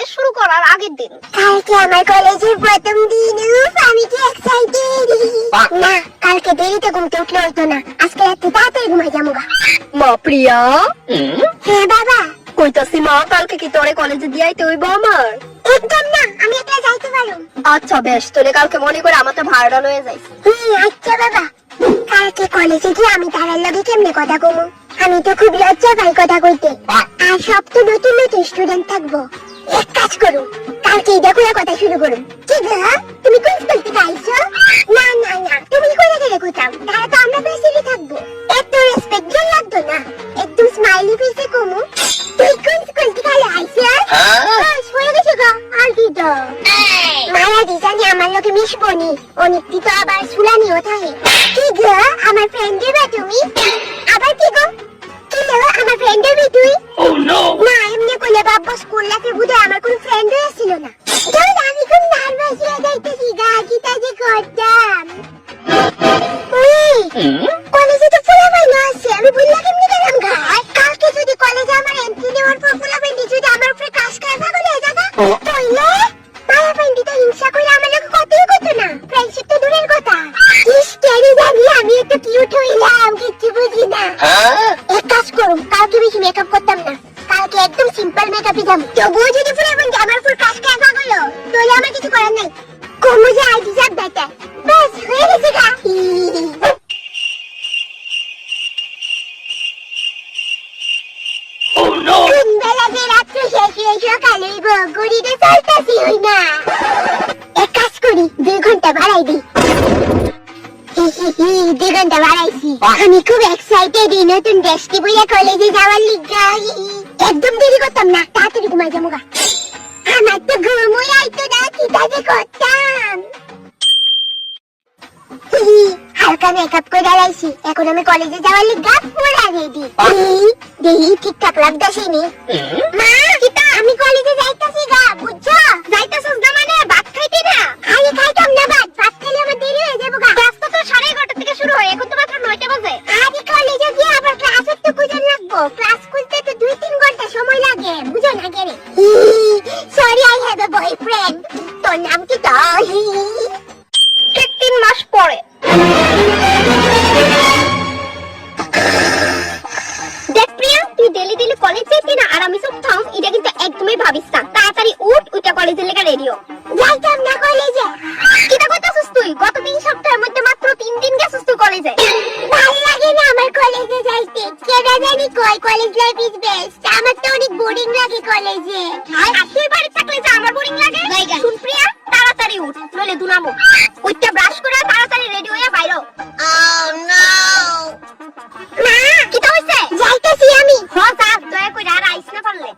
College শুরু করার আগের দিন। কালকে আমার কলেজের প্রথম দিন। আমি কি এক্সাইটেড! না, কালকে দেরিতে ঘুমতে উঠলে হইতো না। আজকে রাতে তাড়াতাড়ি ঘুমাই যাবো গা। মা প্রিয়া, হ্যাঁ বাবা। কইতাছি মা, কালকে কি তোরে কলেজে দিয়াইতে হইব আমার? একদম না, আমি একলা যাইতে পারো। আচ্ছা বেশ, তোরে কালকে মনে করে আমাকে ভাড়া লয়ে যাইস। আচ্ছা বাবা। কালকে কলেজে গিয়ে আমি তারার লগে কেমনে কথা কমু? আমি তো খুব লজ্জা পাই কথা কইতে। আর সব তো নতুন নতুন স্টুডেন্ট থাকবো। এক কাজ করুন, কালকে দেখো কথা শুরু করুন। কি গো, তুমি কোন স্কুল থেকে আইছো? না না না, তুমি কোথা থেকে কোথাও? তারা তো আমরা বেসিরই থাকবো। এত রেসপেক্ট দিন লাগতো না। একদম স্মাইলি ফেসে কমু। তুই কোন স্কুল থেকে আইছো? বাস হয়ে গেছে গো, আর কি তো? মায়া দিজানি আমার লোকে মিশবনি। অনেকটি তো আবার সুলানিও থাকে। কি গো, আমার ফ্রেন্ড দেবা তুমি? আবার কি গো? কি গো, আমার ফ্রেন্ড দেবি তুই? না, এমনি কইলে বাবা স্কুল লাইফে বুঝে আমার কোন ফ্রেন্ড হয়েছিল না। ধর, আমি খুব নার্ভাস হয়ে যাইতেছি গা, কি তাজে করতাম। কলেজে তো ফুলাবাইন আছে, আমি ভুললা কেমনি গেলাম গা? কালকে যদি কলেজে আমার এন্ট্রি নেওয়ার পর ফুলাবাইন যদি আমার উপরে কাজ করে পাগল হয়ে যাবে, তাইলে মায়া পাইন্ডি তো হিংসা করে আমার লোক কতই করতো না। ফ্রেন্ডশিপ তো দূরের কথা। ইস, কেড়ে জানি আমি একটু কিউট হইলাম, কিচ্ছু বুঝি না। এক কাজ করুন, কালকে বেশি মেকআপ করতাম না। কালকে একদম সিম্পল মেকআপই যাবো। তবুও যদি ফুলাবাইন আমার উপর কাজ করে পাগল হলো, তাহলে আমার কিছু করার নাই। কমু যে আই ডিজার্ভ বেটার। বাস হয়ে গেছে গা। বেলা যে রাত্র শেষ হয়ে সকাল হইব, ঘড়িতে চলতেছি হই না। এক কাজ করি, 2 ঘন্টা বাড়াই দিই। 2 ঘন্টা বাড়াইছি। আমি খুব এক্সাইটেড এই নতুন ড্রেসটি পরে কলেজে যাওয়ার লিগা। একদম দেরি করতাম না, তাড়াতাড়ি ঘুমাই যাবো গা। আমার তো ঘুমই আইতো না, কি কাজে করতাম। হালকা মেকআপ করে দাঁড়াইছি, এখন আমি কলেজে যাওয়ার লিগা পুরা রেডি। দেহি ঠিকঠাক লাগতাছিনি। মা, কিতা? আমি কলেজে যাইতাছি গা, বুঝছো? যাইতাছস না মানে ভাত খাইতি না? আরে খাইতাম না ভাত, ভাত খেলে আমার দেরি হয়ে যাবো গা। ক্লাস তো 11:30 থেকে শুরু হয়, এখন তো মাত্র 9টা বাজে। আরে কলেজে গিয়ে আবার ক্লাসের তো খুঁজে লাগবো। ক্লাস খুঁজতে তো 2-3 ঘন্টা সময় লাগে, বুঝো না কেরে? Sorry, I have a boyfriend. তোর নাম কি তো? ঠিক 3 মাস পরে। দেখ প্রিয়া, তুই ডেলি ডেলি কলেজ যাইতি না আর আমি সব থাম, এটা কিন্তু একদমই ভাবিস না। তাড়াতাড়ি উঠ, উঠে কলেজের লেগে রেডিও। যাইতাম না কলেজে। কিটা কইতাছস তুই? গত 3 সপ্তাহের মধ্যে মাত্র 3 দিন গেছস তুই কলেজে। ভালো লাগে না আমার কলেজে যাইতে। কেডা জানি কয় কলেজ লাইফ ইজ বেস্ট। আমার তো অনেক বোরিং লাগে কলেজে। আর তুই বাড়ি থাকলে যে আমার বোরিং লাগে? শুন প্রিয়া, তাড়াতাড়ি উঠ, নইলে দুনামো। উঠতে ব্রাশ করে তাড়াতাড়ি রেডি হয়ে বাইরো। মা, কিটা হইছে? যাইতাছি আমি। হ্যাঁ যা, দয়া করে আর আইস না পারলে।